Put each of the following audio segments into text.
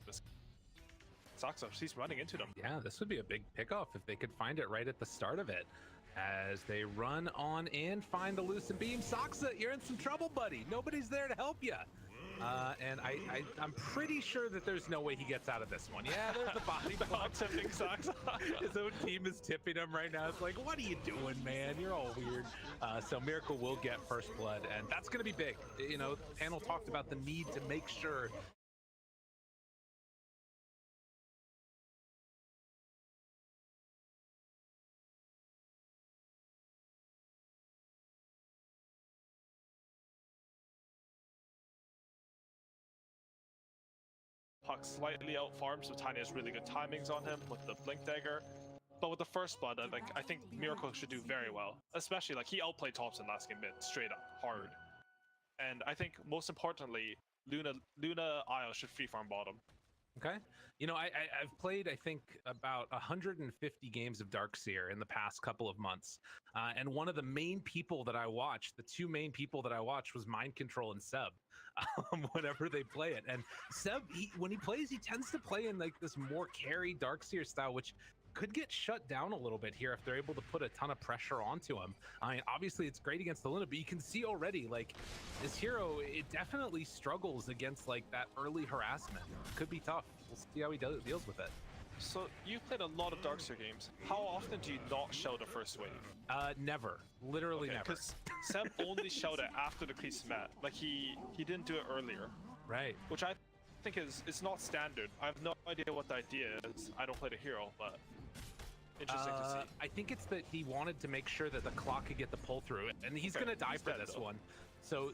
with this. Saksa, she's running into them. Yeah, this would be a big pickoff if they could find it right at the start of it. As they run on in, find the loosened beam. Saksa, you're in some trouble, buddy. Nobody's there to help you. And I'm pretty sure that there's no way he gets out of this one. Yeah, there's the body block. Tipping Saksa. His own team is tipping him right now. It's like, what are you doing, man? You're all weird. So Miracle will get first blood, and that's going to be big. You know, the panel talked about the need to make sure Puck slightly out farms, so Tiny has really good timings on him with the Blink Dagger. But with the first blood, I think Miracle should do very well. Especially, like, he outplayed Thompson last game mid, straight up, hard. And I think, most importantly, Luna Isle should free farm bottom. Okay. You know, I've played, I think, about 150 games of Darkseer in the past couple of months. And one of the main people that I watched, the two main people that I watched was Mind Control and Seb whenever they play it. And Seb, when he plays, he tends to play in like this more carry Darkseer style, which could get shut down a little bit here if they're able to put a ton of pressure onto him. I mean, obviously it's great against the Luna, but you can see already, like, this hero, it definitely struggles against like that early harassment. Could be tough. We'll see how he deals with it. So you've played a lot of Darkseer games. How often do you not show the first wave? Never. Literally never. Because Seb only showed it after the crease met. Like he didn't do it earlier. Right. Which I think it's not standard. I have no idea what the idea is. I don't play the hero, but interesting to see. I think it's that he wanted to make sure that the clock could get the pull through, and he's going to die for this one. So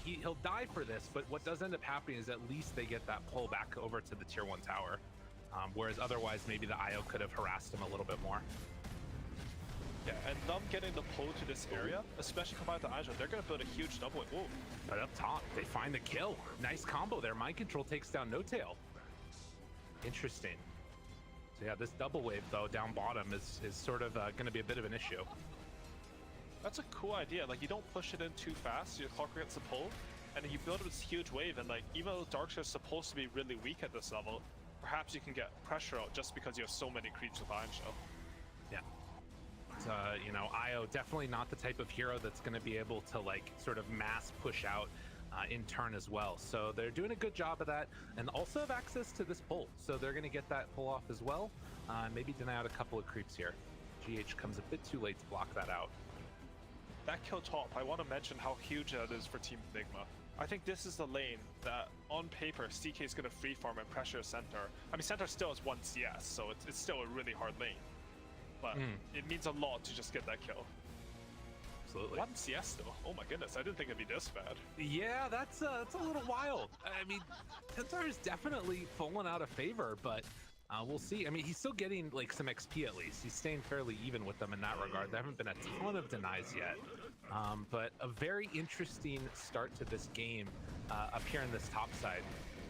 he'll die for this, but what does end up happening is at least they get that pull back over to the tier 1 tower, whereas otherwise maybe the IO could have harassed him a little bit more. Yeah, and them getting the pull to this area, especially combined with the Aja, they're going to build a huge double wave. Whoa. But up top, they find the kill. Nice combo there. Mind Control takes down N0tail. Interesting. So yeah, this double wave, though, down bottom is sort of going to be a bit of an issue. That's a cool idea. Like, you don't push it in too fast, your clock gets a pull, and then you build this huge wave, and like, even though Darkseer is supposed to be really weak at this level, perhaps you can get pressure out just because you have so many creeps with Iron Shell. Yeah. You know, IO definitely not the type of hero that's going to be able to like sort of mass push out in turn as well. So they're doing a good job of that, and also have access to this pull. So they're going to get that pull off as well. Maybe deny out a couple of creeps here. GH comes a bit too late to block that out. That kill top, I want to mention how huge that is for Team NIGMA. I think this is the lane that, on paper, CK is going to free farm and pressure center. I mean, center still has 1 CS, so it's still a really hard lane. But it means a lot to just get that kill. Absolutely. 1 CS though. Oh my goodness, I didn't think it'd be this bad. Yeah, that's a little wild. I mean, Tensar has definitely fallen out of favor, but we'll see. I mean, he's still getting like some XP at least. He's staying fairly even with them in that regard. There haven't been a ton of denies yet, but a very interesting start to this game up here in this top side.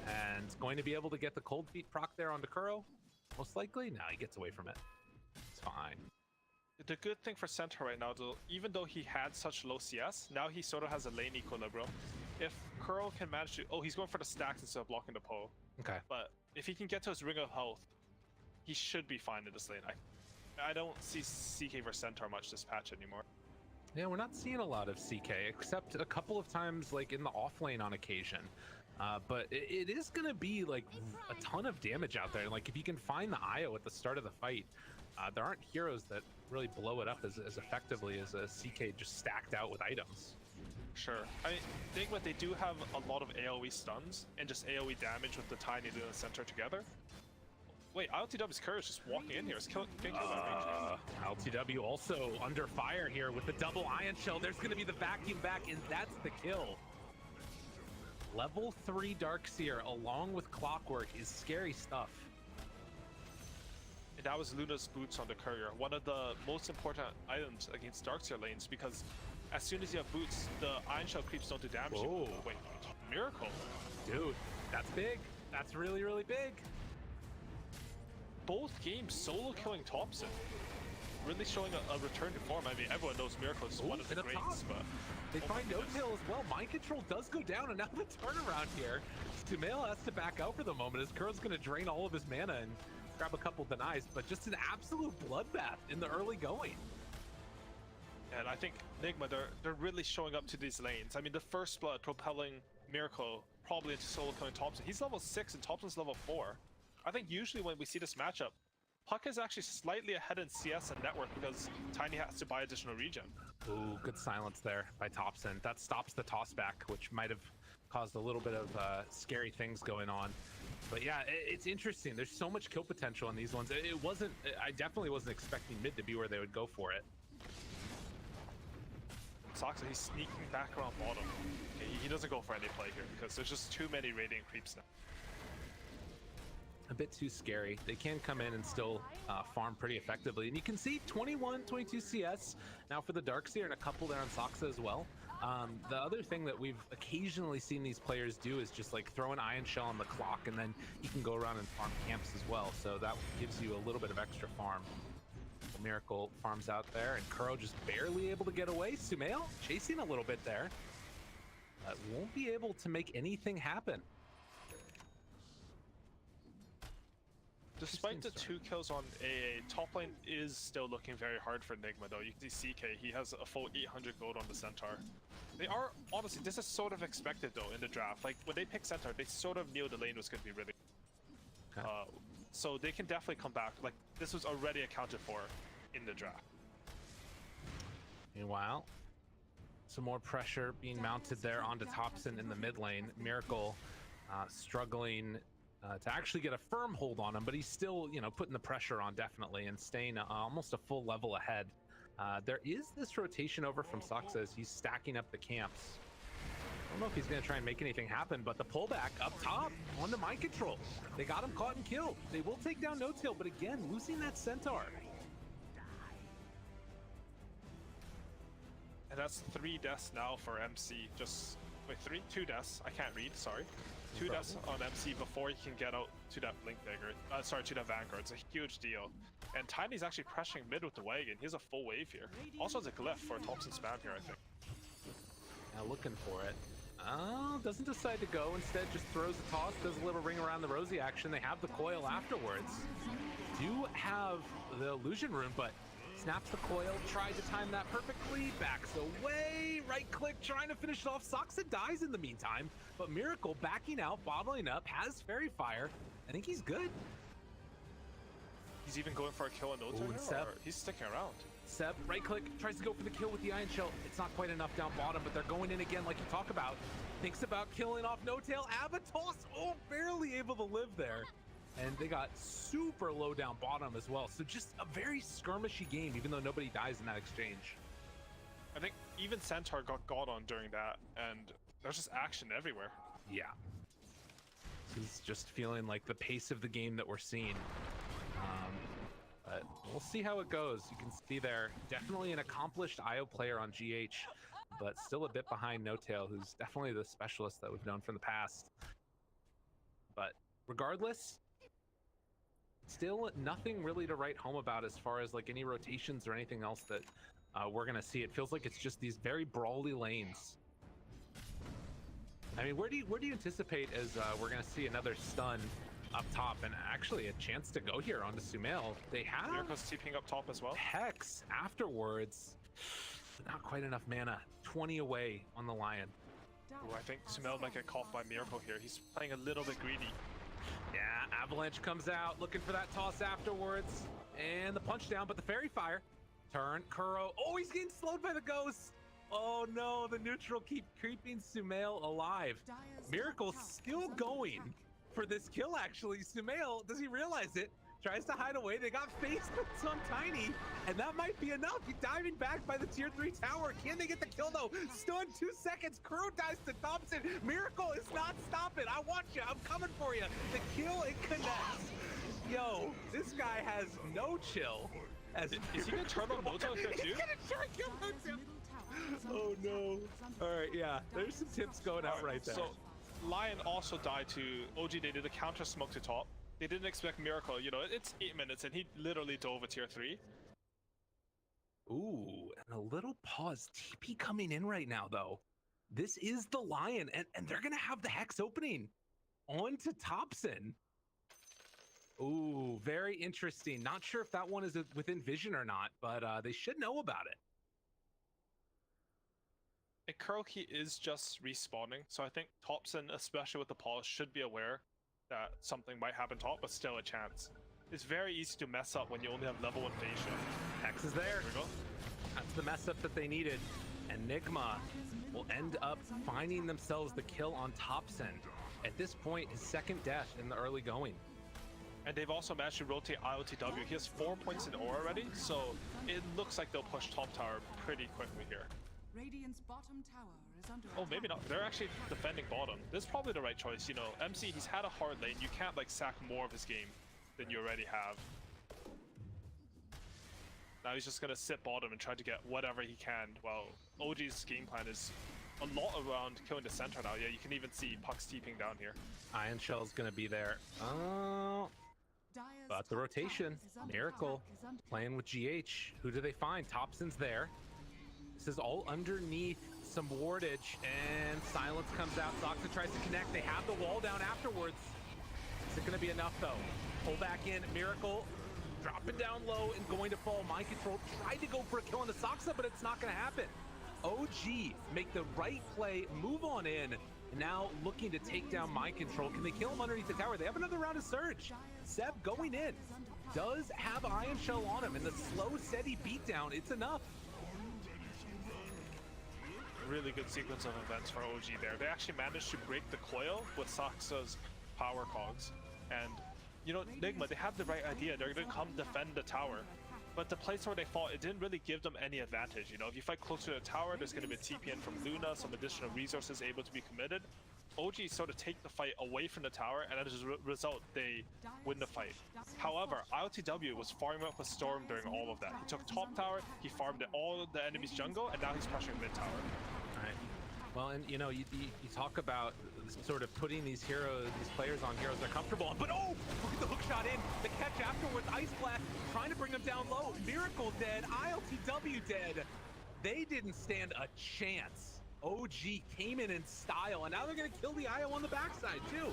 And going to be able to get the cold feet proc there onto Kuro, most likely. No, he gets away from it. It's fine. The good thing for center right now, though, even though he had such low CS, now he sort of has a lane equilibrium. If Kuro can manage to... Oh, he's going for the stacks instead of blocking the pole. Okay. But if he can get to his ring of health, he should be fine in this lane. I don't see CK versus Centaur much this patch anymore. Yeah, we're not seeing a lot of CK, except a couple of times like in the off lane on occasion. But it is going to be like a ton of damage out there. Like if you can find the IO at the start of the fight, there aren't heroes that really blow it up as effectively as a CK just stacked out with items. Sure. I mean, think what they do have a lot of AoE stuns and just AoE damage with the Tiny and the center together. Wait, LTW's Courage just walking in here. Is getting killed by LTW also under fire here with the double Ion Shell. There's going to be the vacuum back, and that's the kill. Level 3 Darkseer along with Clockwork is scary stuff. And that was Luna's boots on the courier, one of the most important items against Darkseer lanes, because as soon as you have boots, the Iron Shell creeps don't do damage. Whoa. Wait, Miracle. Dude, that's big. That's really, really big. Both games solo killing Thompson. really showing a return to form. I mean, everyone knows Miracle is one of the greats, but... They find N0tail as well. Mind control does go down, and now the turnaround here. N'Tomail has to back out for the moment as Kuro's going to drain all of his mana and grab a couple denies, but just an absolute bloodbath in the early going. And I think NIGMA, they're really showing up to these lanes. I mean, the first blood propelling Miracle probably into solo killing Thompson. He's level 6 and Thompson's level 4. I think usually when we see this matchup, Puck is actually slightly ahead in CS and network because Tiny has to buy additional regen. Ooh, good silence there by Thompson. That stops the toss back, which might have caused a little bit of scary things going on. But yeah, it's interesting. There's so much kill potential in these ones. I definitely wasn't expecting mid to be where they would go for it. Soxa, he's sneaking back around bottom. Okay, he doesn't go for any play here because there's just too many Radiant creeps now. A bit too scary. They can come in and still farm pretty effectively. And you can see 21, 22 CS now for the Darkseer and a couple there on Soxa as well. The other thing that we've occasionally seen these players do is just like throw an Ion Shell on the clock and then you can go around and farm camps as well. So that gives you a little bit of extra farm. Miracle farms out there and Kuro just barely able to get away. Sumail chasing a little bit there. Won't be able to make anything happen. Despite the 2 kills on AA, top lane is still looking very hard for NIGMA though. You can see CK, he has a full 800 gold on the Centaur. They are, honestly, this is sort of expected though in the draft. Like when they picked Centaur, they sort of knew the lane was going to be really okay. So they can definitely come back. Like this was already accounted for in the draft. Meanwhile, some more pressure being mounted there onto Thompson in the mid lane. Miracle struggling to actually get a firm hold on him, but he's still, you know, putting the pressure on definitely and staying almost a full level ahead. There is this rotation over from Soxa as he's stacking up the camps. I don't know if he's going to try and make anything happen, but the pullback up top on the mind control. They got him caught and killed. They will take down N0tail, but again, losing that Centaur. And that's 3 deaths now for MC. Just, wait, 2 deaths. I can't read, sorry. 2 deaths on MC before he can get out to that Blink Dagger. Sorry, to that Vanguard. It's a huge deal. And Tiny's actually pressuring mid with the wagon. He has a full wave here. Also has a glyph for Thompson spam here, I think. Now looking for it. Oh, doesn't decide to go. Instead, just throws a toss, does a little ring around the Rosie action. They have the coil afterwards. Do have the illusion rune, but snaps the coil, tried to time that perfectly, backs away, right click, trying to finish it off. Soxa dies in the meantime, but Miracle backing out, bottling up, has Fairy Fire. I think he's good. He's even going for a kill on NOTAIL, or he's sticking around. Seb, right click, tries to go for the kill with the Ion Shell. It's not quite enough down bottom, but they're going in again like you talk about. Thinks about killing off NOTAIL, Avatos, oh, barely able to live there. And they got super low down bottom as well. So just a very skirmishy game, even though nobody dies in that exchange. I think even Centaur got God on during that, and there's just action everywhere. Yeah. This is just feeling like the pace of the game that we're seeing. But we'll see how it goes. You can see there, definitely an accomplished IO player on GH, but still a bit behind NOTAIL, who's definitely the specialist that we've known from the past. But regardless, still nothing really to write home about as far as like any rotations or anything else that we're gonna see. It feels like it's just these very brawly lanes. I mean, where do you anticipate as we're gonna see another stun up top and actually a chance to go here onto Sumail? They have Miracle's TPing up top as well. Hex afterwards, but not quite enough mana. 20 away on the Lion. Ooh, I think Sumail might get caught by Miracle here. He's playing a little bit greedy. Yeah, Avalanche comes out looking for that toss afterwards, and the punch down, but the Fairy Fire. Turn, Kuro. Oh, he's getting slowed by the Ghost. Oh no, the neutral keep creeping Sumail alive. Miracle still going for this kill, actually. Sumail, does he realize it? Tries to hide away. They got faced with some Tiny, and that might be enough. He's diving back by the tier 3 tower. Can they get the kill though? Stun 2 seconds. Kuro dies to Thompson. Miracle is not stopping. I want you. I'm coming for you. The kill, it connects. Yo, this guy has no chill. Is he gonna turn on NOTAIL here too? He's gonna try to kill NOTAIL. Oh no. All right, yeah. There's some tips going out right there. So, Lion also died to OG. They did a counter smoke to top. They didn't expect Miracle. You know, it's 8 minutes and he literally dove a tier 3. Ooh, and a little pause. TP coming in right now, though. This is the Lion, and they're going to have the Hex opening onto Thompson. Ooh, very interesting. Not sure if that one is within vision or not, but they should know about it. And Kuroki is just respawning, so I think Thompson, especially with the pause, should be aware that something might happen top, but still a chance. It's very easy to mess up when you only have level 1 phase shift. Hex is there. There we go. That's the mess up that they needed. And NIGMA will end up finding themselves the kill on Thompson. At this point, his second death in the early going. And they've also managed to rotate IOTW. He has 4 points in ore already, so it looks like they'll push top tower pretty quickly here. Radiant's bottom tower is under Oh, maybe not. They're actually defending bottom. This is probably the right choice. You know, MC, he's had a hard lane. You can't like sack more of his game than you already have. Now he's just gonna sit bottom and try to get whatever he can. Well, OG's game plan is a lot around killing the center now. Yeah, you can even see Puck's TPing down here. Iron Shell's gonna be there. Oh, but the rotation. Miracle playing with GH. Who do they find? Thompson's there. This is all underneath some wardage, and silence comes out. Soxa tries to connect. They have the wall down afterwards. Is it going to be enough, though? Pull back in. Miracle dropping down low and going to fall. Mind control tried to go for a kill on the Soxa, but it's not going to happen. OG make the right play, move on in, and now looking to take down Mind Control. Can they kill him underneath the tower? They have another round of Surge. Seb going in. Does have Iron Shell on him, and the slow, steady beatdown, it's enough. Really good sequence of events for OG there. They actually managed to break the coil with Soxa's power cogs. And, you know, NIGMA, they have the right idea. They're going to come defend the tower. But the place where they fought, it didn't really give them any advantage. You know, if you fight closer to the tower, there's going to be a TPN from Luna, some additional resources able to be committed. OG sort of take the fight away from the tower, and as a result, they win the fight. However, IOTW was farming up a Storm during all of that. He took top tower, he farmed all of the enemy's jungle, and now he's pressuring mid tower. All right. Well, and you know, you talk about sort of putting these players on heroes they're comfortable on, but oh, look at the hook shot in, the catch afterwards, Ice Blast trying to bring them down low. Miracle dead, ILTW dead. They didn't stand a chance. OG came in style, and now they're gonna kill the IO on the backside too.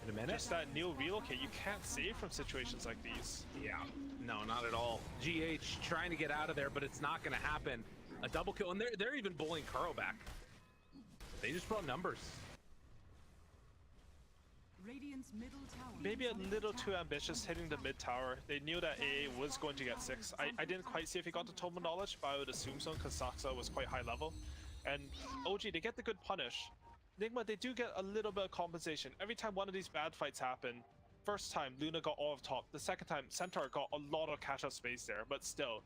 In a minute. Just that Neil relocate, you can't save from situations like these. Yeah, no, not at all. GH trying to get out of there, but it's not gonna happen. A double kill, and they're even bullying Kuro back. They just brought numbers. Radiant's middle tower. Maybe a little too ambitious hitting the mid tower. They knew that AA was going to get 6. I didn't quite see if he got the Total Knowledge, but I would assume so because Soxa was quite high level. And OG, they get the good punish. NIGMA, they do get a little bit of compensation. Every time one of these bad fights happen, first time Luna got all of top, the second time Centaur got a lot of catch-up space there, but still,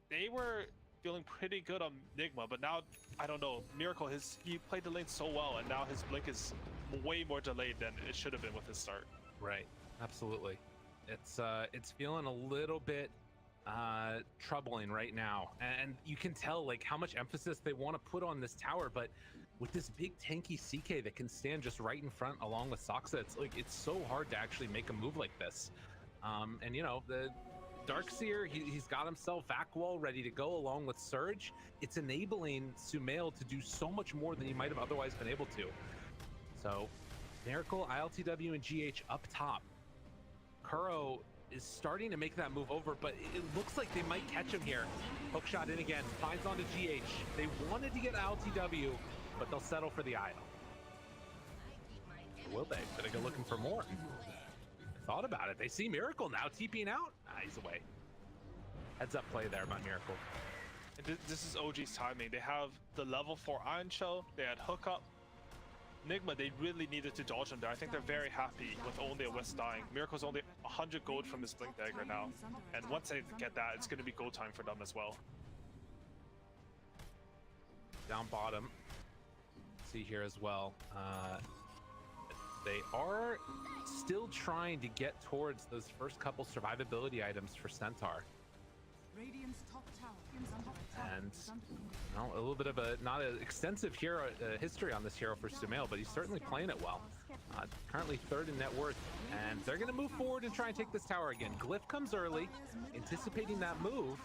they were feeling pretty good on NIGMA, but now, I don't know, Miracle, he played the lane so well, and now his blink is way more delayed than it should have been with his start. Right, absolutely. It's feeling a little bit troubling right now, and you can tell like how much emphasis they want to put on this tower, but with this big tanky CK that can stand just right in front along with Soxa, it's so hard to actually make a move like this. And you know, the Darkseer, he's got himself vac wall ready to go along with Surge. It's enabling Sumail to do so much more than he might have otherwise been able to. So Miracle, ILTW, and GH up top. Kuro is starting to make that move over, but it looks like they might catch him here. Hookshot in again, finds onto GH. They wanted to get ILTW, but they'll settle for the IO. Or will they? Gonna go looking for more. Thought about it. They see Miracle now TPing out. Ah, he's away. Heads up play there by Miracle. And this is OG's timing. They have the level 4 Iron Shell, they had hookup. NIGMA, they really needed to dodge him there. I think they're very happy with only a Wisp dying. Miracle's only 100 gold from his Blink Dagger now. And once they get that, it's going to be go time for them as well. Down bottom. See here as well. They are still trying to get towards those first couple survivability items for Centaur. Radiant's top tower is under attack. And you know, a little bit of a not an extensive hero history on this hero for Sumail, but he's certainly playing it well. Currently 3rd in net worth, and they're going to move forward and try and take this tower again. Glyph comes early, anticipating that move,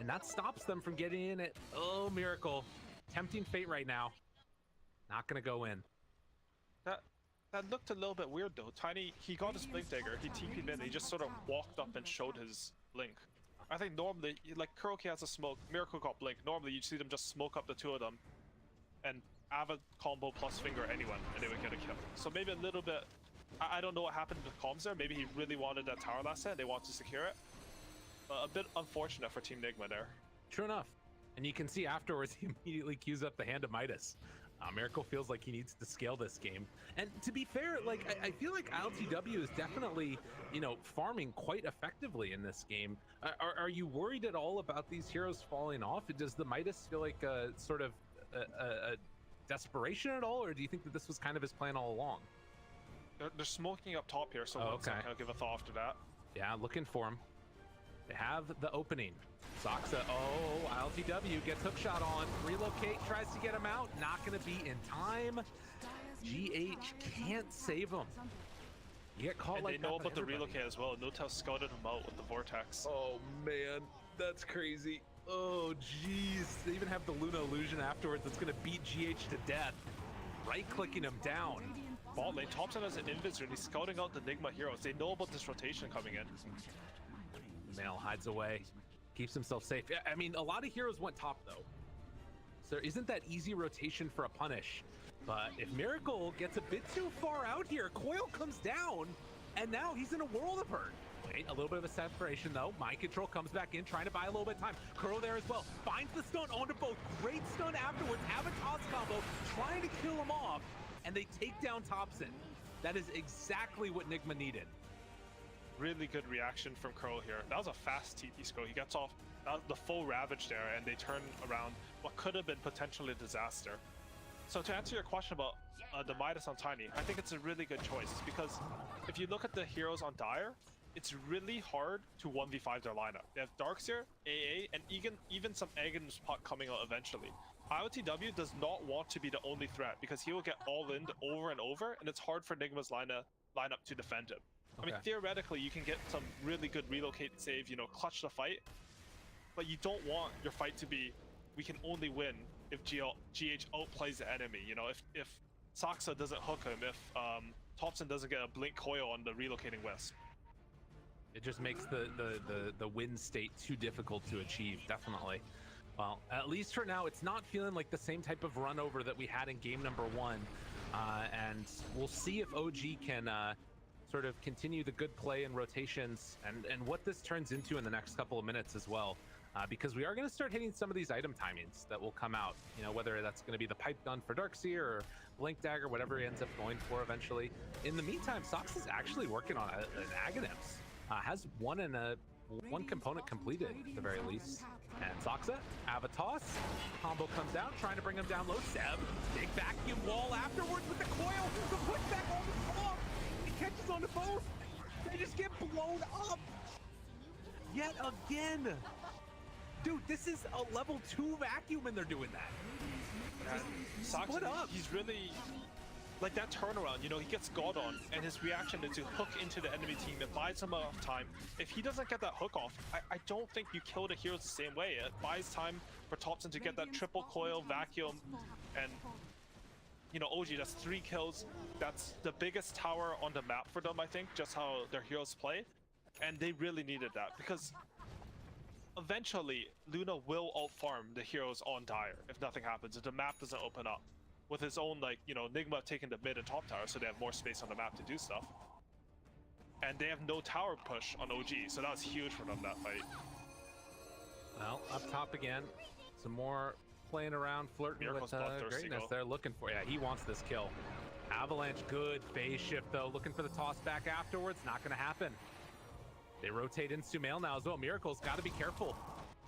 and that stops them from getting in it. Oh, Miracle. Tempting fate right now. Not gonna go in. That looked a little bit weird though. Tiny, he got his Blink Dagger, he TP'd in, he just sort of walked up and showed his Blink. I think normally, like Kuroki has a smoke, Miracle got Blink. Normally you'd see them just smoke up the two of them and have a combo plus finger anyone and they would get a kill. So maybe a little bit, I don't know what happened with comms there. Maybe he really wanted that tower last set, they want to secure it. A bit unfortunate for Team NIGMA there. True enough. And you can see afterwards he immediately queues up the Hand of Midas. Miracle feels like he needs to scale this game. And to be fair, like I feel like ILTW is definitely, you know, farming quite effectively in this game. Are you worried at all about these heroes falling off? Does the Midas feel like a sort of a desperation at all, or do you think that this was kind of his plan all along? They're smoking up top here, so okay. I'll give a thought after that. Yeah, looking for him. They have the opening. Soxa, oh, ILTW gets hookshot on. Relocate, tries to get him out. Not going to be in time. GH can't save him. You get caught and like they know that about the relocate as well. N0tail scouted him out with the Vortex. Oh, man. That's crazy. Oh, jeez. They even have the Luna illusion afterwards that's going to beat GH to death. Right-clicking him down. Bot lane, Thompson has an invis and he's scouting out the NIGMA heroes. They know about this rotation coming in. Male hides away, keeps himself safe. I mean, a lot of heroes went top though, so there isn't that easy rotation for a punish. But if Miracle gets a bit too far out here, Coil comes down, and now he's in a world of hurt. Wait, a little bit of a separation though. Mind Control comes back in, trying to buy a little bit of time. Curl there as well, finds the stun onto both. Great stun afterwards, have a toss combo, trying to kill him off, and they take down Thompson. That is exactly what NIGMA needed. Really good reaction from Curl here. That was a fast TP scroll. He gets off the full Ravage there, and they turn around what could have been potentially a disaster. So to answer your question about the Midas on Tiny, I think it's a really good choice because if you look at the heroes on Dire, it's really hard to 1v5 their lineup. They have Darkseer, AA, and even some Aghanim pot coming out eventually. IOTW does not want to be the only threat because he will get all in over and over, and it's hard for NIGMA's lineup to defend him. Okay. I mean, theoretically, you can get some really good relocate save, you know, clutch the fight, but you don't want your fight to be, we can only win if GH outplays the enemy. You know, if Soxa doesn't hook him, if Thompson doesn't get a blink coil on the relocating Wisp. It just makes the win state too difficult to achieve, definitely. Well, at least for now, it's not feeling like the same type of run over that we had in game number 1. And we'll see if OG can sort of continue the good play and rotations and what this turns into in the next couple of minutes as well. Because we are going to start hitting some of these item timings that will come out, you know, whether that's going to be the pipe gun for Darkseer or Blink Dagger, whatever he ends up going for eventually. In the meantime, Sox is actually working on an Aghanims. Has one component completed at the very least. And Soxa, Avatos, combo comes down, trying to bring him down low. Seb, big vacuum wall afterwards with the coil, the pushback on the top. He catches on to both. They just get blown up. Yet again. Dude, this is a level 2 vacuum and they're doing that. Split up. He's really, like that turnaround, you know, he gets God on and his reaction is to hook into the enemy team. It buys him enough time. If he doesn't get that hook off, I don't think you kill the heroes the same way. It buys time for Thompson to get that triple coil vacuum, and you know, OG, that's 3 kills. That's the biggest tower on the map for them, I think, just how their heroes play. And they really needed that because eventually Luna will out-farm the heroes on Dire if nothing happens, if the map doesn't open up. With his own, like, you know, NIGMA taking the mid and top tower so they have more space on the map to do stuff. And they have no tower push on OG, so that was huge for them, that fight. Well, up top again, some more playing around, flirting Miracle's with greatness they're looking for. Yeah, he wants this kill. Avalanche, good phase shift though, looking for the toss back afterwards, not gonna happen. They rotate in Sumail now as well. Miracle's got to be careful.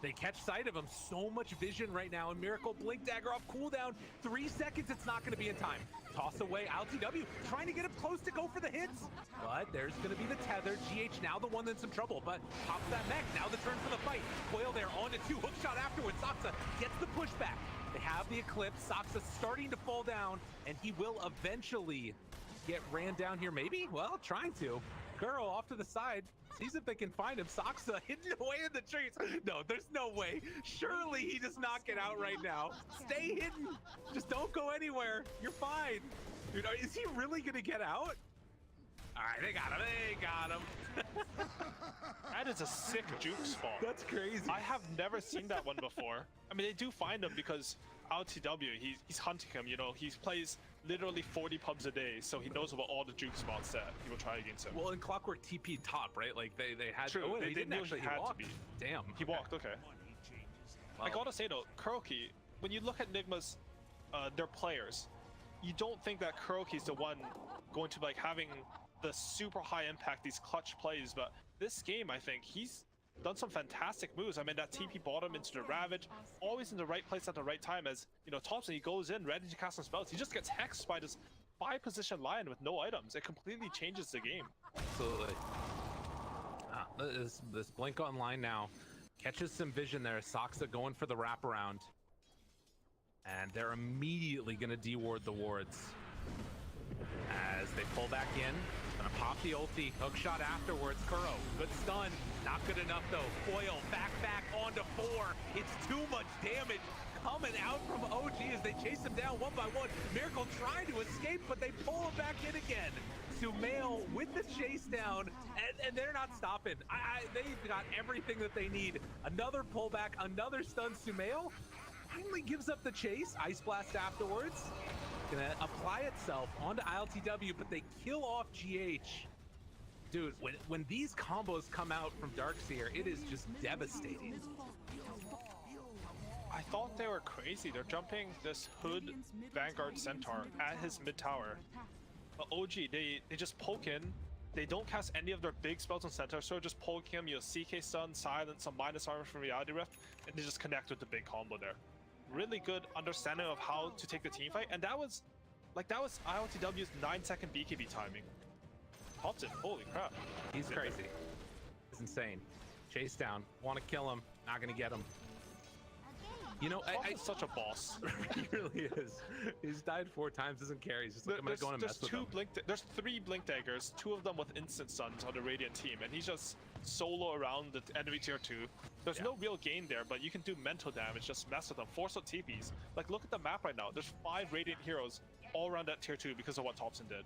They catch sight of him. So much vision right now. And Miracle, Blink Dagger off cooldown. 3 seconds, it's not going to be in time. Toss away, LTW trying to get him close to go for the hits. But there's going to be the tether. GH now the one that's in trouble, but pops that mech. Now the turn for the fight. Coil there on to 2. Hookshot afterwards. Soxa gets the pushback. They have the Eclipse. Soxa starting to fall down, and he will eventually get ran down here. Maybe? Well, trying to. Kuro off to the side, sees if they can find him. Saksa hidden away in the trees. No, there's no way. Surely he does not get out right now. Stay hidden. Just don't go anywhere. You're fine. Dude, is he really gonna get out? All right, they got him. They got him. That is a sick juke spot. That's crazy. I have never seen that one before. I mean, they do find him because LTW, he's hunting him. You know, he plays literally 40 pubs a day, so he knows about all the juke spots that he will try against him. Well, in Clockwork TP top, right? Like they had. True. Oh, They he didn't knew actually. he had to walked. be. Damn. He walked. Okay. I gotta say though, Kuroki, when you look at Nigma's, their players, you don't think that Kuroki's the one going to like having the super high impact, these clutch plays, but this game, I think he's done some fantastic moves. I mean, that TP bottom into the Ravage, always in the right place at the right time. As you know, Thompson, he goes in ready to cast some spells. He just gets hexed by this 5-position lion with no items. It completely changes the game. Absolutely. This blink online now catches some vision there. Saksa going for the wraparound, and they're immediately going to deward the wards as they pull back in. Gonna pop the ulti, hook shot afterwards. Kuro, good stun, not good enough though. Foil back onto 4. It's too much damage coming out from OG as they chase him down one by one. Miracle trying to escape, but they pull him back in again. Sumail with the chase down, and they're not stopping. They've got everything that they need. Another pullback, another stun. Sumail finally gives up the chase. Ice Blast afterwards. Gonna apply itself onto ILTW, but they kill off GH. Dude, when these combos come out from Darkseer, it is just devastating. I thought they were crazy. They're jumping this Hood Vanguard Centaur at his mid tower. But OG, they just poke in. They don't cast any of their big spells on Centaur, so just poke him, you know, CK stun, silence, some minus armor from Reality Rift, and they just connect with the big combo there. Really good understanding of how to take the team fight, and that was ILTW's 9-second BKB timing. Thompson, holy crap. He's crazy. It's insane. Chase down, want to kill him, not gonna get him. You know, Thompson's such a boss. He really is. He's died 4 times, doesn't care. He's just like, I'm gonna go and mess with him. There's 3 Blink Daggers, 2 of them with instant stuns on the Radiant team, and he's just solo around the enemy tier 2. There's no real gain there, but you can do mental damage, just mess with them, force out TPs. Like, look at the map right now. There's 5 Radiant heroes all around that tier 2 because of what Thompson did.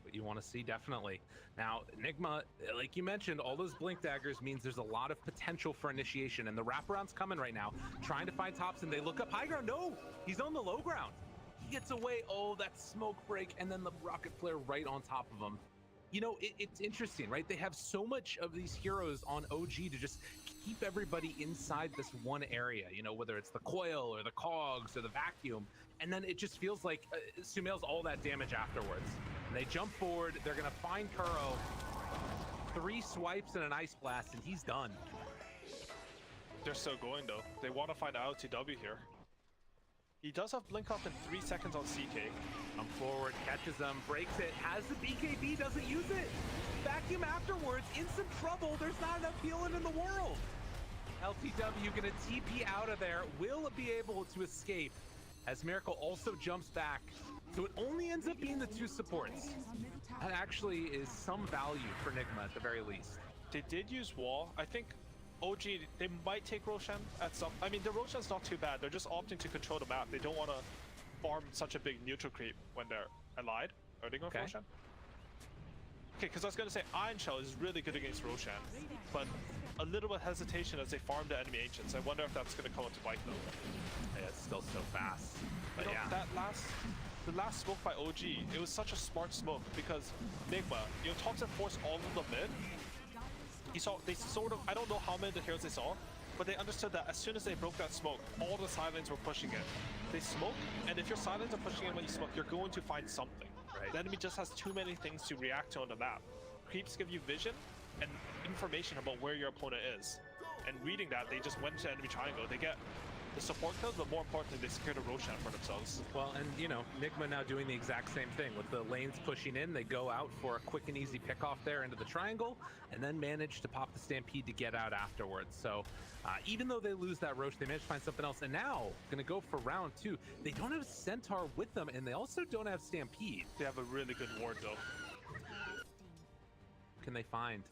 What you want to see, definitely. Now, NIGMA, like you mentioned, all those Blink Daggers means there's a lot of potential for initiation, and the wraparound's coming right now, trying to find Thompson. They look up high ground. No, he's on the low ground. He gets away. Oh, that smoke break, and then the rocket flare right on top of him. You know, it's interesting, right? They have so much of these heroes on OG to just keep everybody inside this one area, you know, whether it's the coil or the cogs or the vacuum. And then it just feels like Sumail's all that damage afterwards. And they jump forward. They're going to find Kuro. 3 swipes and an Ice Blast, and he's done. They're still going, though. They want to find ILTW here. He does have Blink up in 3 seconds on CK. Come forward, catches him, breaks it, has the BKB, doesn't use it. Vacuum afterwards, in some trouble. There's not enough healing in the world. LTW gonna TP out of there, will be able to escape as Miracle also jumps back. So it only ends up being the 2 supports. That actually is some value for NIGMA at the very least. They did use wall. I think OG, they might take Roshan at some... I mean, the Roshan's not too bad. They're just opting to control the map. They don't want to farm such a big neutral creep when they're... I lied? Are they going for Roshan? Okay, because I was going to say Iron Shell is really good against Roshan, but a little bit hesitation as they farm the enemy Ancients. I wonder if that's going to come into bite them. Yeah, it's still so fast. But you know, yeah. The last smoke by OG, it was such a smart smoke because NIGMA, you know, Thompson forced all of them mid. They sort of, I don't know how many of the heroes they saw, but they understood that as soon as they broke that smoke, all the Silence were pushing it. They smoke, and if your Silence are pushing it when you smoke, you're going to find something. Right. The enemy just has too many things to react to on the map. Creeps give you vision and information about where your opponent is. And reading that, they just went to enemy triangle. They get the support kills, but more importantly, they secured a Roshan for themselves. Well, and you know, NIGMA now doing the exact same thing. With the lanes pushing in, they go out for a quick and easy pick off there into the triangle, and then manage to pop the Stampede to get out afterwards. So even though they lose that Roche, they manage to find something else, and now gonna go for round 2. They don't have Centaur with them, and they also don't have Stampede. They have a really good ward though. can they find?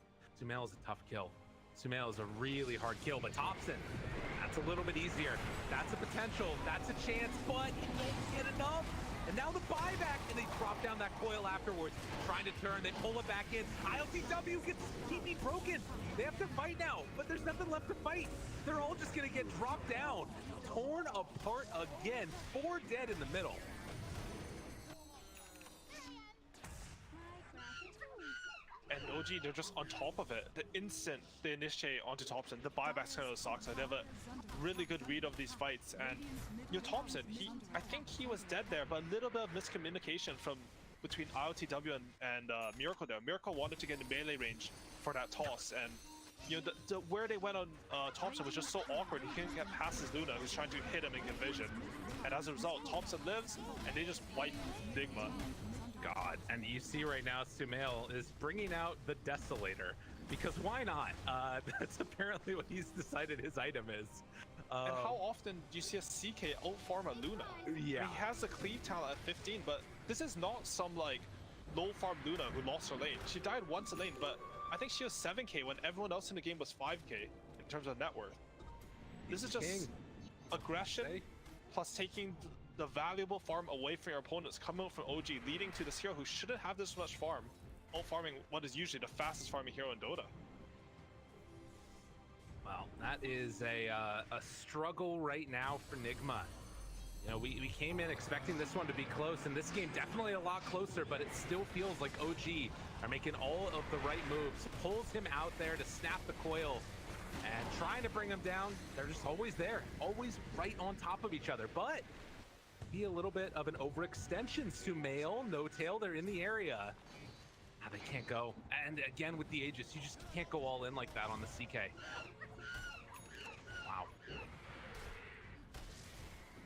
Sumail is a tough kill. Sumail is a really hard kill, but Thompson, that's a little bit easier. That's a potential, that's a chance, but you don't get enough. And now the buyback, and they drop down that coil afterwards, trying to turn, they pull it back in. ILTW gets TP broken. They have to fight now, but there's nothing left to fight. They're all just gonna get dropped down, torn apart again, 4 dead in the middle. And OG, they're just on top of it. The instant they initiate onto Thompson, the buyback's kind of sucks. They have a really good read of these fights. And Thompson, I think he was dead there, but a little bit of miscommunication between ILTW and Miracle there. Miracle wanted to get in melee range for that toss, and where they went on Thompson was just so awkward. He couldn't get past his Luna, who's trying to hit him in conversion. And as a result, Thompson lives, and they just wipe NIGMA. God, and you see right now Sumail is bringing out the Desolator, because why not? That's apparently what he's decided his item is. And how often do you see a CK out-farm a Luna? Yeah. He has the cleave talent at 15, but this is not some like low-farm Luna who lost her lane. She died once a lane, but I think she was 7k when everyone else in the game was 5k in terms of net worth. This is just aggression plus taking the valuable farm away from your opponents, coming out from OG, leading to this hero who shouldn't have this much farm, out-farming what is usually the fastest farming hero in Dota. Well, that is a struggle right now for NIGMA. You know, we came in expecting this one to be close, and this game definitely a lot closer, but it still feels like OG are making all of the right moves. Pulls him out there to snap the coil, and trying to bring him down. They're just always there, always right on top of each other, but be a little bit of an overextension. Sumail, N0tail, they're in the area. Now they can't go. And again, with the Aegis, you just can't go all in like that on the CK. Wow.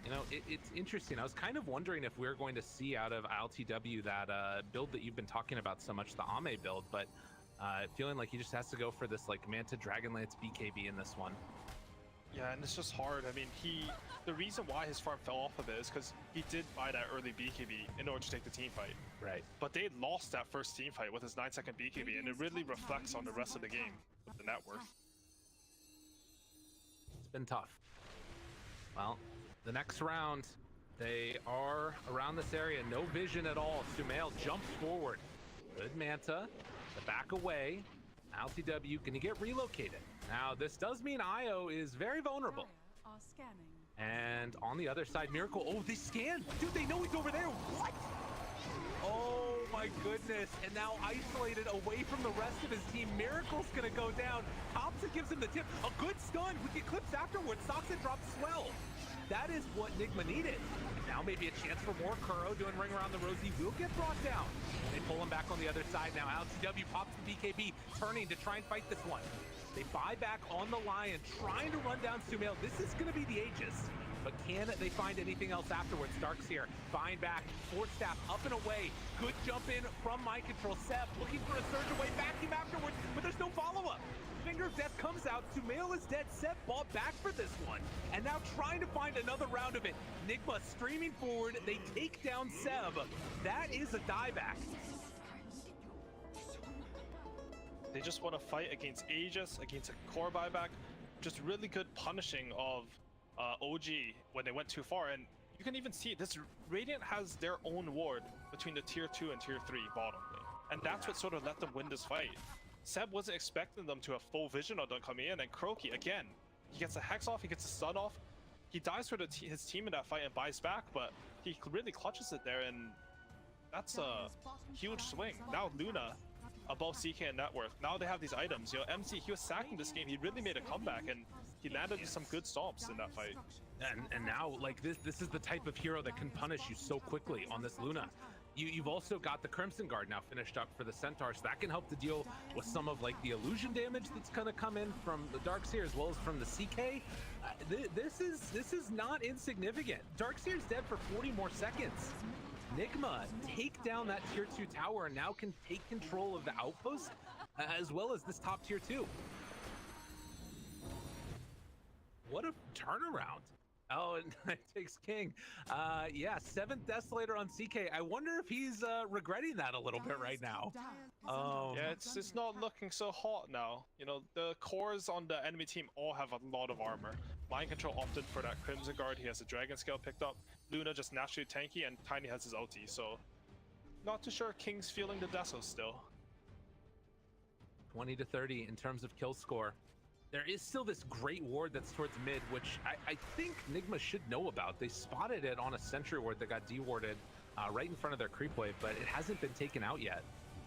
You know, it's interesting. I was kind of wondering if we're going to see out of ILTW that build that you've been talking about so much, the Ame build, but feeling like he just has to go for this like Manta Dragonlance BKB in this one. Yeah, and it's just hard. I mean, the reason why his farm fell off of it is because he did buy that early BKB in order to take the team fight. Right. But they lost that first team fight with his 9-second BKB, and it really reflects on the rest of the game, the net worth. It's been tough. Well, the next round, they are around this area. No vision at all. Sumail jumps forward. Good Manta. The back away. ILTW, can you get relocated? Now, this does mean IO is very vulnerable. And on the other side, Miracle, oh, they scan. Dude, they know he's over there. What? Oh my goodness. And now isolated away from the rest of his team. Miracle's gonna go down. Thompson gives him the tip. A good stun. We get clips afterwards. Soxen drops Swell. That is what NIGMA needed. And now maybe a chance for more. Kuro doing Ring Around the Rosie will get brought down. They pull him back on the other side now. ILTW pops the BKB, turning to try and fight this one. They buy back on the Lion, trying to run down Sumail. This is going to be the Aegis. But can they find anything else afterwards? Dark's here, buying back, Force Staff up and away. Good jump in from Mind Control. Seb looking for a surge away, back him afterwards, but there's no follow-up. Finger of Death comes out, Sumail is dead. Seb bought back for this one, and now trying to find another round of it. NIGMA streaming forward, they take down Seb. That is a dieback. They just want to fight against Aegis, against a core buyback. Just really good punishing of OG when they went too far. And you can even see this Radiant has their own ward between the tier 2 and tier 3 bottom lane. And that's what sort of let them win this fight. Seb wasn't expecting them to have full vision on them coming in, and Croaky, again, he gets a Hex off, he gets a stun off. He dies for his team in that fight and buys back, but he really clutches it there, and that's a huge swing. Now Luna above CK and net worth. Now they have these items. You know, MC, he was sacking this game. He really made a comeback, and he landed some good stomps in that fight. And now, like, this is the type of hero that can punish you so quickly on this Luna. You've also got the Crimson Guard now finished up for the Centaur, so that can help to deal with some of like the illusion damage that's gonna come in from the Darkseer as well as from the CK. This is not insignificant. Darkseer's dead for 40 more seconds. NIGMA take down that tier 2 tower and now can take control of the outpost as well as this top tier 2. What a turnaround. Oh, and it takes King. Yeah, 7th Desolator on CK. I wonder if he's regretting that a little bit right now. Yeah, it's not looking so hot now. You know, the cores on the enemy team all have a lot of armor. Mind Control opted for that Crimson Guard. He has a Dragon Scale picked up. Luna just naturally tanky, and Tiny has his ulti. So, not too sure King's feeling the Deso still. 20 to 30 in terms of kill score. There is still this great ward that's towards mid, which I think NIGMA should know about. They spotted it on a sentry ward that got dewarded right in front of their creep wave, but it hasn't been taken out yet.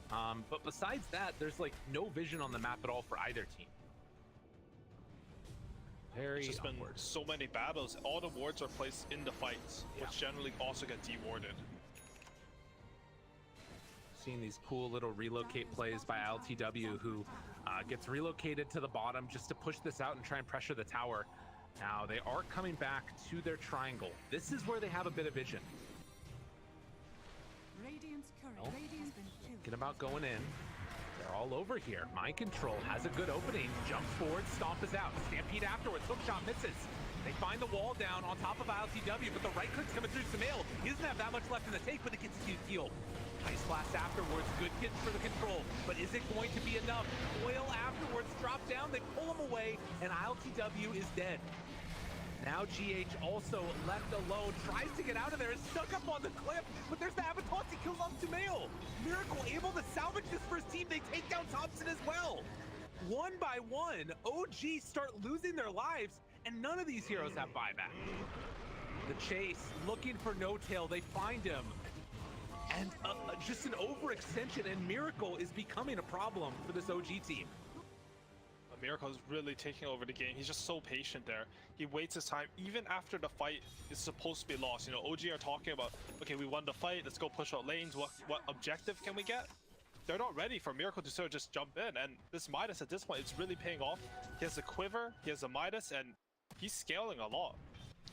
But besides that, there's like no vision on the map at all for either team. It's just been so many battles. All the wards are placed in the fights, which generally also get dewarded. Seeing these cool little relocate plays by LTW, who gets relocated to the bottom just to push this out and try and pressure the tower. Now they are coming back to their triangle. This is where they have a bit of vision. Thinking about going in. They're all over here. Mind Control has a good opening. Jumps forward, Stomp is out. Stampede afterwards. Hookshot misses. They find the wall down on top of ILTW, but the right click's coming through Sumail. He doesn't have that much left in the take, but it gets a huge heal. Ice Blast afterwards. Good hits for the control, but is it going to be enough? Oil afterwards drop down. They pull him away, and ILTW is dead. Now GH also left alone, tries to get out of there, is stuck up on the cliff, but there's the Avatar, he kills off Sumail. Miracle able to salvage this for his team. They take down Thompson as well. One by one, OG start losing their lives, and none of these heroes have buyback. The chase, looking for NOtail, they find him. And just an overextension, and Miracle is becoming a problem for this OG team. Miracle is really taking over the game. He's just so patient there. He waits his time even after the fight is supposed to be lost. You know, OG are talking about, okay, we won the fight, let's go push out lanes. What objective can we get? They're not ready for Miracle to sort of just jump in. And this Midas at this point, it's really paying off. He has a quiver, he has a Midas, and he's scaling a lot.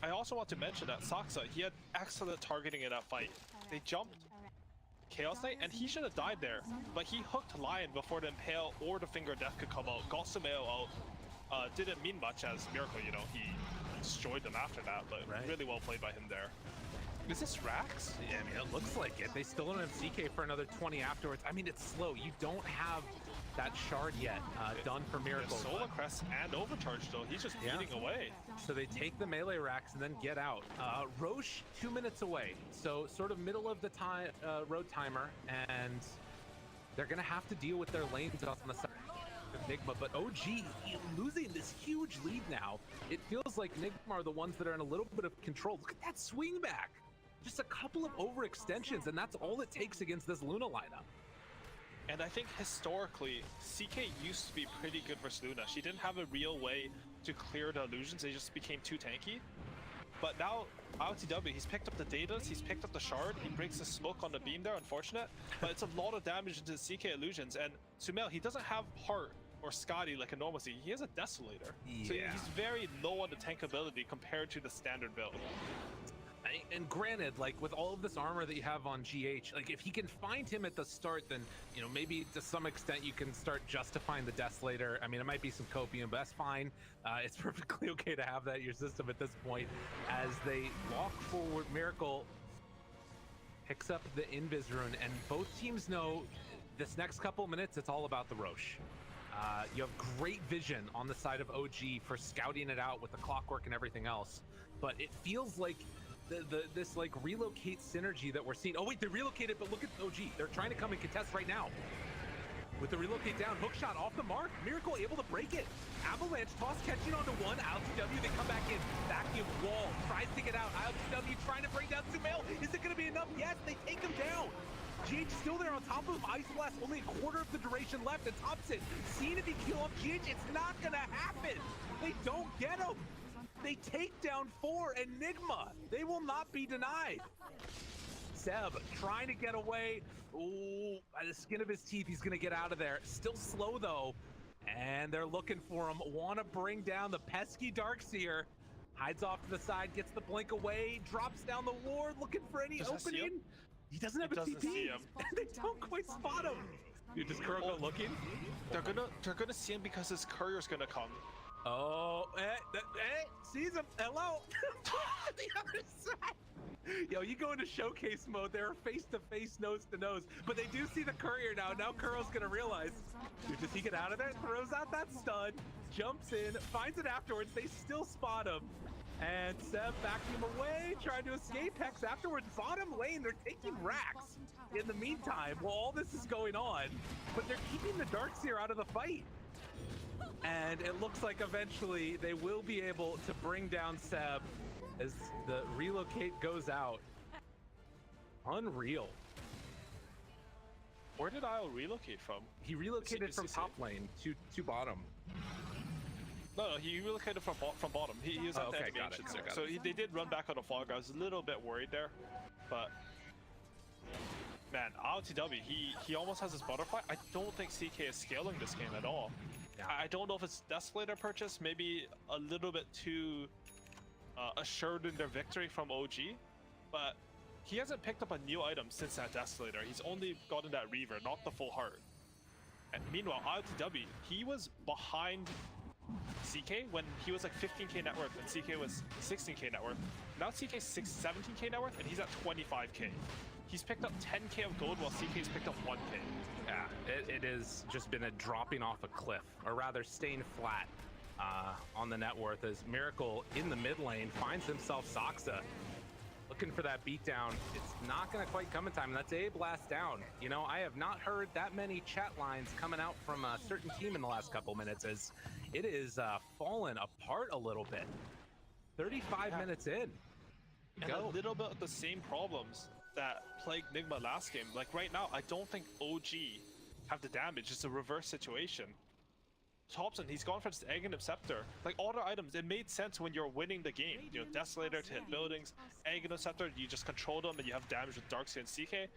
I also want to mention that Saksa, he had excellent targeting in that fight. They jumped Chaos Knight, and he should have died there, but he hooked Lion before the Impale or the Finger of Death could come out, got Sumail out. Didn't mean much as Miracle, you know, he destroyed them after that, but really well played by him there. Is this Rax? Yeah, I mean, it looks like it. They still don't have CK for another 20 afterwards. I mean, it's slow. You don't have that shard yet done for Miracle. Solar Crest and Overcharge though. He's just eating away. So they take the melee racks and then get out. Roche 2 minutes away. So sort of middle of the time road timer, and they're gonna have to deal with their lanes on the side of NIGMA. But OG losing this huge lead now. It feels like NIGMA are the ones that are in a little bit of control. Look at that swing back. Just a couple of overextensions, and that's all it takes against this Luna lineup. And I think historically, CK used to be pretty good versus Luna. She didn't have a real way to clear the illusions, they just became too tanky. But now, LTW, he's picked up the Datas, he's picked up the Shard, he breaks the smoke on the beam there, unfortunate. But it's a lot of damage into CK illusions, and Sumail, he doesn't have Heart or Scotty like a normal C, he has a Desolator. So he's very low on the tank ability compared to the standard build. And granted, like with all of this armor that you have on GH, like if he can find him at the start, then, you know, maybe to some extent you can start justifying the Desolator. I mean, it might be some copium, but that's fine. It's perfectly okay to have that in your system at this point. As they walk forward, Miracle picks up the Invis rune, and both teams know this next couple of minutes, it's all about the Roche. You have great vision on the side of OG for scouting it out with the clockwork and everything else, but it feels like this like relocate synergy that we're seeing. Oh wait, they relocated, but look at OG. They're trying to come and contest right now. With the relocate down, hookshot off the mark. Miracle able to break it. Avalanche toss catching onto one. ILTW, they come back in. Vacuum wall, tries to get out. ILTW trying to bring down Sumail. Is it gonna be enough? Yes, they take him down. GH still there on top of him. Ice Blast, only a quarter of the duration left. And Thompson, seeing if he kill off GH, it's not gonna happen. They don't get him. They take down 4, and NIGMA, they will not be denied. Seb trying to get away. Ooh, by the skin of his teeth, he's gonna get out of there. Still slow though, and they're looking for him. Want to bring down the pesky Darkseer. Hides off to the side, gets the blink away, drops down the ward, looking for any opening. He doesn't have a TP. They don't quite spot him. Dude, does Kuroko looking? They're gonna see him because his courier's gonna come. Oh, sees him. Hello. The other side. Yo, you go into showcase mode. They're face to face, nose to nose. But they do see the courier now. Now Kuro's gonna realize. Dude, does he get out of there? Throws out that stun, jumps in, finds it afterwards. They still spot him. And Seb backing him away, trying to escape. Hex afterwards, bottom lane, they're taking racks in the meantime while all this is going on. But they're keeping the Darkseer out of the fight. And it looks like eventually they will be able to bring down Seb as the relocate goes out. Unreal. Where did Isle relocate from? He relocated from top lane to bottom. No, he relocated from bottom. He was at the end of the got ancient it. circle. So they did run back on the fog. I was a little bit worried there, but man, RTW, he almost has his butterfly. I don't think CK is scaling this game at all. Yeah. I don't know if it's Desolator purchase, maybe a little bit too assured in their victory from OG, but he hasn't picked up a new item since that Desolator. He's only gotten that Reaver, not the full heart. And meanwhile, RTW, he was behind CK when he was like 15k net worth and CK was 16k net worth. Now CK's 17k net worth and he's at 25k. He's picked up 10k of gold while CK's picked up 1k. Yeah, it has just been a dropping off a cliff, or rather staying flat on the net worth as Miracle in the mid lane finds himself Saksa. Looking for that beatdown. It's not going to quite come in time, and that's a blast down. You know, I have not heard that many chat lines coming out from a certain team in the last couple minutes as it is fallen apart a little bit. 35 minutes in. And a little bit of the same problems that plagued NIGMA last game. Like right now, I don't think OG have the damage. It's a reverse situation. Thompson, he's gone for this Aghanim Scepter. Like all the items, it made sense when you're winning the game. You know, Desolator to hit buildings, Aghanim Scepter, you just control them and you have damage with Darkseer and CK.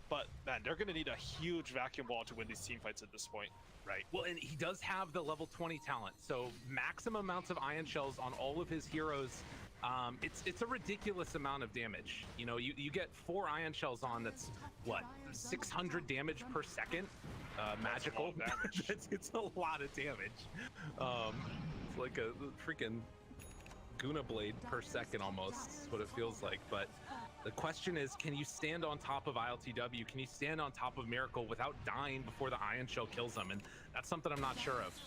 But man, they're gonna need a huge vacuum wall to win these team fights at this point. Right. Well, and he does have the level 20 talent, so maximum amounts of ion shells on all of his heroes. It's a ridiculous amount of damage. You know, you get 4 ion shells on, that's what, 600 damage per second. Magical. It's a lot of damage. It's like a freaking Guna blade per second almost, is what it feels like. But the question is, can you stand on top of ILTW? Can you stand on top of Miracle without dying before the ion shell kills them? And that's something I'm not sure of.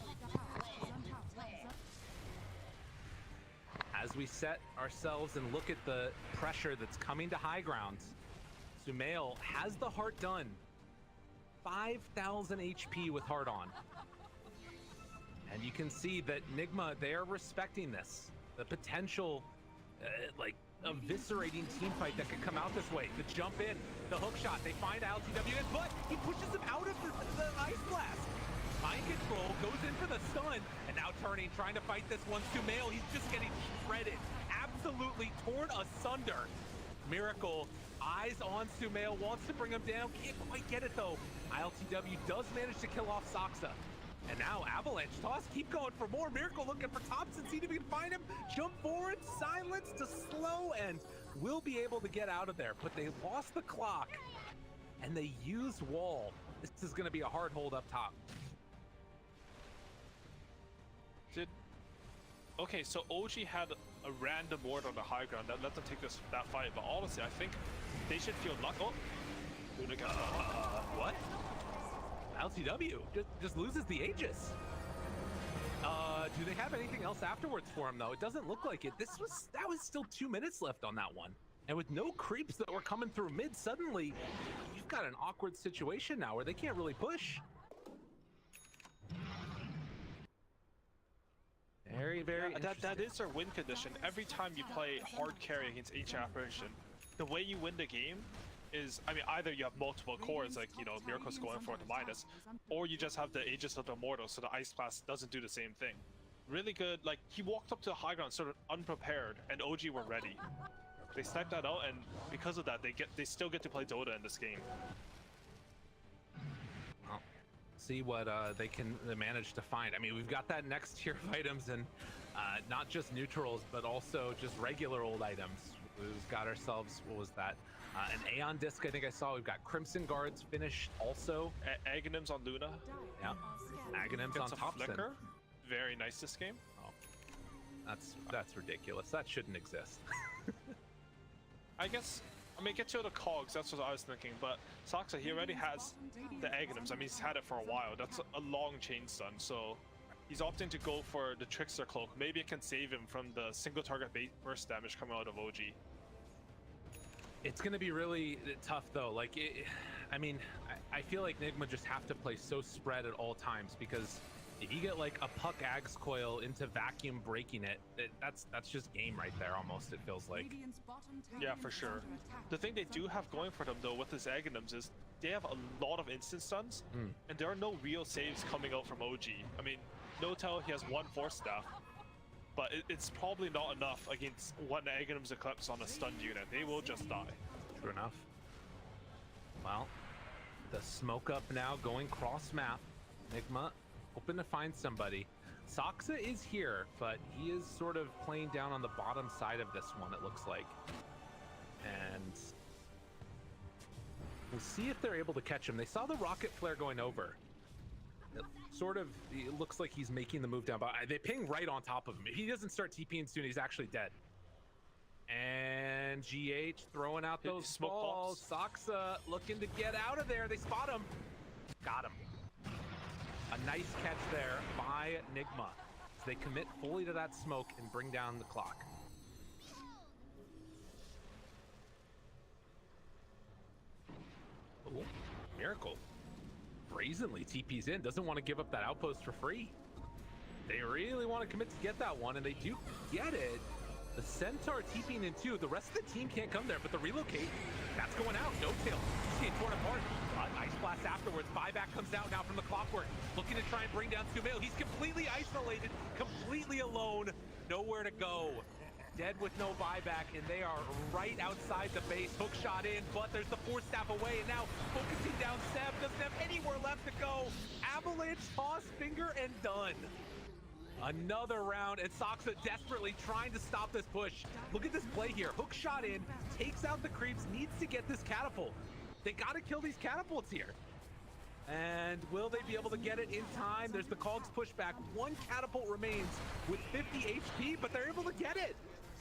As we set ourselves and look at the pressure that's coming to high ground, N0tail has the heart done. 5,000 HP with heart on. And you can see that NIGMA, they are respecting this. The potential, like, eviscerating team fight that could come out this way. The jump in, the hook shot, they find LTW, but he pushes him out of the ice blast. Mind control, goes in for the stun, and now turning, trying to fight this one. NIGMA, he's just getting shredded, absolutely torn asunder. Miracle, eyes on NIGMA, wants to bring him down, can't quite get it though. ILTW does manage to kill off Saksa. And now Avalanche toss, keep going for more. Miracle looking for Thompson, see if he can find him. Jump forward, silence to slow, and will be able to get out of there. But they lost the clock, and they used wall. This is going to be a hard hold up top. Okay, so OG had a random ward on the high ground that let them take that fight, but honestly, I think they should feel lucky. Oh, what? LTW just loses the Aegis. Do they have anything else afterwards for him though? It doesn't look like it. That was still 2 minutes left on that one. And with no creeps that were coming through mid, suddenly you've got an awkward situation now where they can't really push. Very, very that is their win condition. Every time you play hard carry against Ancient Apparition, the way you win the game is, I mean, either you have multiple cores, like, you know, Miracle's going for the minus, or you just have the Aegis of the Immortal, so the Ice Blast doesn't do the same thing. Really good, like, he walked up to the high ground sort of unprepared, and OG were ready. They sniped that out, and because of that, they still get to play Dota in this game. Well, see what they manage to find. I mean, we've got that next tier of items, and not just neutrals, but also just regular old items. We've got ourselves, what was that? An Aeon Disc, I think I saw. We've got Crimson Guards finished also. Aghanims on Luna. Yeah. Aghanims on Thompson. Flicker. Very nice this game. Oh, That's ridiculous. That shouldn't exist. I guess, I mean, get to the cogs, that's what I was thinking, but Saksa, he already has the Aghanims. I mean, he's had it for a while. That's a long chain stun, so he's opting to go for the Trickster Cloak. Maybe it can save him from the single target burst damage coming out of OG. It's going to be really tough, though. Like, I mean, I feel like NIGMA just have to play so spread at all times, because if you get like a Puck Axe Coil into vacuum breaking it, that's just game right there almost, it feels like. Yeah, for sure. The thing they do have going for them though with his Aghanims is they have a lot of instant stuns, and there are no real saves coming out from OG. I mean, N0tail, he has 1 Force Staff, but it's probably not enough against one Aghanim's Eclipse on a stunned unit. They will just die. True enough. Well, the smoke up now going cross map. NIGMA hoping to find somebody. Saksa is here, but he is sort of playing down on the bottom side of this one, it looks like. And we'll see if they're able to catch him. They saw the rocket flare going over. It looks like he's making the move down, but they ping right on top of him. If he doesn't start TPing soon, he's actually dead. And GH throwing out those smoke balls. Saksa looking to get out of there. They spot him. Got him. A nice catch there by NIGMA as they commit fully to that smoke and bring down the clock. Oh, Miracle brazenly TP's in, doesn't want to give up that outpost for free. They really want to commit to get that one, and they do get it. The Centaur TPing in too. The rest of the team can't come there, but the relocate, that's going out. N0tail, he's getting torn apart. Ice Blast afterwards. Buyback comes out now from the Clockwork, looking to try and bring down Sumail. He's completely isolated, completely alone, nowhere to go. Dead with no buyback, and they are right outside the base. Hook shot in, but there's the Force Staff away, and now focusing down Seb, doesn't have anywhere left to go. Avalanche, toss, finger, and done. Another round, and Saksa desperately trying to stop this push. Look at this play here. Hook shot in, takes out the creeps, needs to get this catapult. They gotta kill these catapults here. And will they be able to get it in time? There's the Cogs pushback. 1 catapult remains with 50 HP, but they're able to get it.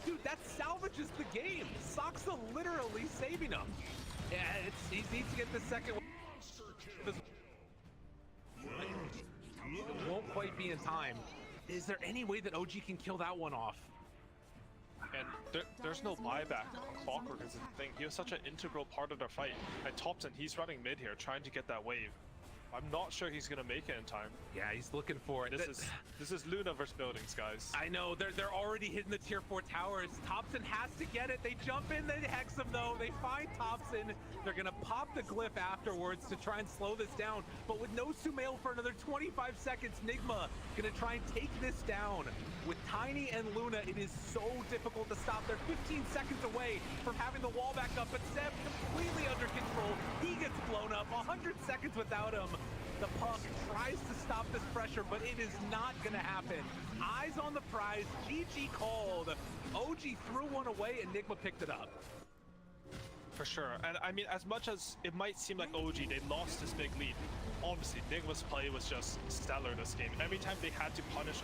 Dude, that salvages the game. Saksa literally saving them. Yeah, he needs to get the second one. It won't quite be in time. Is there any way that OG can kill that one off? And there's no buyback. Clockwork is the thing. He was such an integral part of their fight. And Thompson, he's running mid here, trying to get that wave. I'm not sure he's gonna make it in time. Yeah, he's looking for it. This is Luna versus buildings, guys. I know, they're already hitting the tier 4 towers. Thompson has to get it. They jump in, they hex him though. They find Thompson. They're gonna pop the glyph afterwards to try and slow this down. But with no Sumail for another 25 seconds, NIGMA gonna try and take this down. With Tiny and Luna, it is so difficult to stop. They're 15 seconds away from having the wall back up, but Seb completely under control. He gets blown up, 100 seconds without him. The Puck tries to stop this pressure, but it is not gonna happen. Eyes on the prize, GG called. OG threw one away and NIGMA picked it up. For sure. And I mean, as much as it might seem like OG, they lost this big lead. Obviously, NIGMA's play was just stellar this game. Every time they had to punish